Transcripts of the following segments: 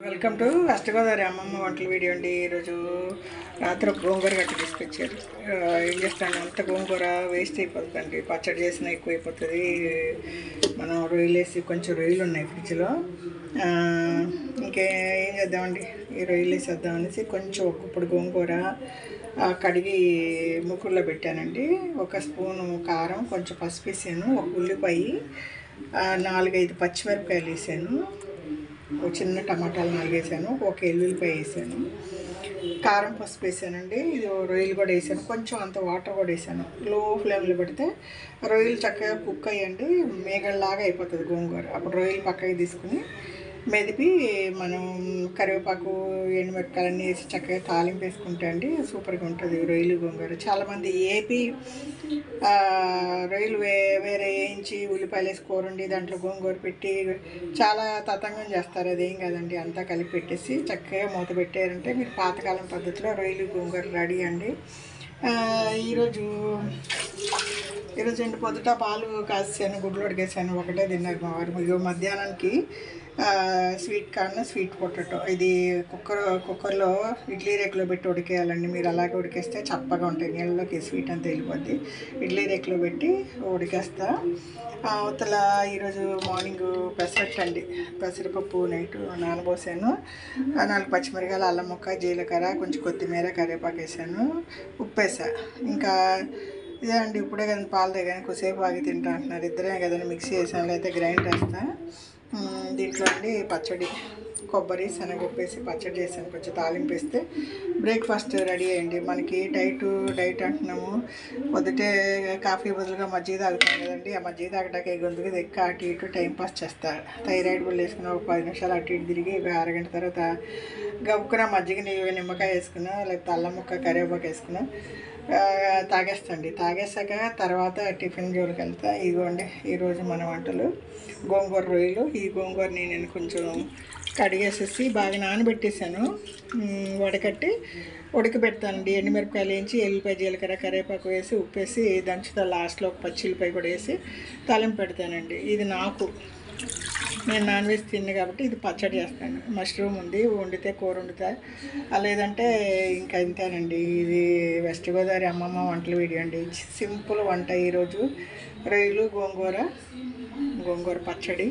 Welcome to west Godavari అమ్మమ్మ వంటల video అండి. ఈరోజు రాత్రి గోంగూర గట్టి తీసుకొచ్చారు. ఏం చేస్తాను, అంత గోంగూర వేస్ట్ అయిపోతుందండి. పచ్చడి చేసినా ఎక్కువ అయిపోతుంది. మనం రొయ్యలు వేసి కొంచెం రొయ్యలు ఉన్నాయి ఫ్రిడ్జ్లో. ఇంకేం చేద్దామండి, ఈ రొయ్యలు వేసేద్దామనేసి కొంచెం ఇప్పుడు గోంగూర కడిగి ముక్కుల్లో పెట్టానండి. 1 స్పూను కారం, కొంచెం పసుపు వేసాను, 1 ఉల్లిపాయ, 4-5 పచ్చిమిరపకాయలు వేసాను, ఒక చిన్న టమాటాలు 4 వేసాను, 1 ఎల్లుల్లిపాయ వేసాను, కారం పసుపు వేసానండి. ఇది రొయ్యలు కూడా వేసాను, కొంచెం అంత వాటర్ కూడా వేసాను. లో ఫ్లేమ్లో పెడితే రొయ్యలు చక్కగా కుక్ అయ్యండి, మేగడలాగా అయిపోతుంది గోంగూర. అప్పుడు రొయ్యలు పక్కకి తీసుకుని మెదిపి మనం కరివేపాకు, ఎండుమిరపకాయలన్నీ వేసి చక్కగా తాలింపు వేసుకుంటే అండి సూపర్గా ఉంటుంది రొయ్యలు గోంగూర. చాలామంది ఏపీ రొయ్యలు వేరే వేయించి ఉల్లిపాయలు వేసి కూర వండి దాంట్లో గోంగూర పెట్టి చాలా తతంగం చేస్తారు. అదేం కాదండి, అంతా కలిపి పెట్టేసి చక్కగా మూత పెట్టారంటే మీరు పాతకాలం పద్ధతిలో రొయ్యలు గోంగూర రెడీ అండి. ఈరోజు అండి పొద్దుట పాలు కాసాను, గుడ్లు ఉడికేసాను, ఒకటే తిన్నారు మా వారు. ఇగో మధ్యాహ్నానికి స్వీట్ కార్న్, స్వీట్ పొటాటో, ఇది కుక్కర్లో ఇడ్లీ రేకులో పెట్టి ఉడికేయాలండి. మీరు అలాగే ఉడికేస్తే చప్పగా ఉంటాయి, నీళ్ళలోకి స్వీట్ అంతా వెళ్ళిపోద్ది. ఇడ్లీ రేకులో పెట్టి ఉడికేస్తా. అవతల ఈరోజు మార్నింగ్ పెసరట్టు అండి, పెసరపప్పు నైట్ నానబోసాను, 4 పచ్చిమిరకాయలు, అల్లం ముక్క, జీలకర్ర, కొంచెం కొత్తిమీర, కరివేపాకు వేసాను, ఉప్పు వేసా. ఇంకా ఇదే అండి, ఇప్పుడే కదా పాలు తాగాను, కొద్దిసేపు ఆగి తింటా అంటున్నారు. ఇద్దరే కదండి, మిక్సీ వేసాను, లేకపోతే గ్రైండ్ వేస్తా. దీంట్లో అండి పచ్చడి, కొబ్బరి, శనగపప్పు వేసి పచ్చడి చేశాను, కొంచెం తాలింపు వేస్తే బ్రేక్ఫాస్ట్ రెడీ అయ్యండి. మనకి డైట్ అంటున్నాము, పొద్దుటే కాఫీ బదులుగా మజ్జిగ తాగుతాం కదండి. ఆ మజ్జిగ తాగడానికి గొంతుకు ఎక్క అటు ఇటు టైంపాస్ చేస్తా. థైరాయిడ్ బిల్ వేసుకున్న 10 నిమిషాలు అటు ఇటు తిరిగి అరగంట తర్వాత గబుక్కున మజ్జిగ నిమ్మకాయ వేసుకున్నా, లేకపోతే అల్లం ముక్క, కరివేపాకు వేసుకున్నా తాగేస్తండి. తాగేసాక తర్వాత టిఫిన్ జోలికి వెళ్తా. ఇదిగోండి ఈరోజు మన వంటలు గోంగూర రొయ్యలు. ఈ గోంగూరని నేను కొంచెం కడిగేసేసి బాగా నానబెట్టేసాను, వడకట్టి ఉడకబెడతానండి. ఎండుమిరపకాయలు వేయించి, ఎల్లిపాయ, జీలకర్ర, కరివేపాకు వేసి, ఉప్పు వేసి దంచుతా. లాస్ట్లో 1 పచ్చిల్లిపాయ కూడా వేసి తాలింపు పెడతానండి. ఇది నేను నాన్ వెజ్ తిన్ను కాబట్టి ఇది పచ్చడి చేస్తాను. మష్రూమ్ ఉంది, వండితే కూర వండుతా, లేదంటే ఇంకా ఇంతేనండి. ఇది వెస్ట్ గోదావరి అమ్మమ్మ వంటల వీడియో అండి. సింపుల్ వంట ఈరోజు. రొయ్యలు, గోంగూర పచ్చడి,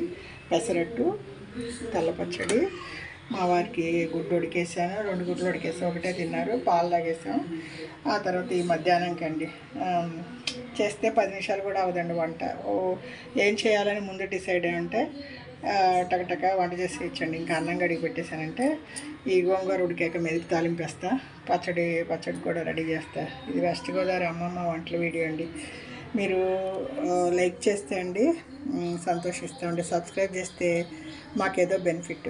పెసరట్టు, తెల్ల పచ్చడి. మా వారికి గుడ్డు ఉడికేసాను, 2 గుడ్లు ఉడికేసాను, ఒకటే తిన్నారు, పాలు తాగేసాం. ఆ తర్వాత ఈ మధ్యాహ్నంకి అండి చేస్తే 10 నిమిషాలు కూడా అవదండి వంట. ఏం చేయాలని ముందు డిసైడ్ అంటే టకటక వంట చేసి ఇచ్చండి. ఇంకా అన్నం గడిగి పెట్టేశానంటే ఈ గోంగూర ఉడికాక మెదిపి తాలింపేస్తా, పచ్చడి కూడా రెడీ చేస్తా. ఇది వెస్ట్ గోదావరి అమ్మమ్మ వంటల వీడియో అండి. మీరు లైక్ చేస్తే అండి సంతోషిస్తామండి, సబ్స్క్రైబ్ చేస్తే మాకేదో బెనిఫిట్.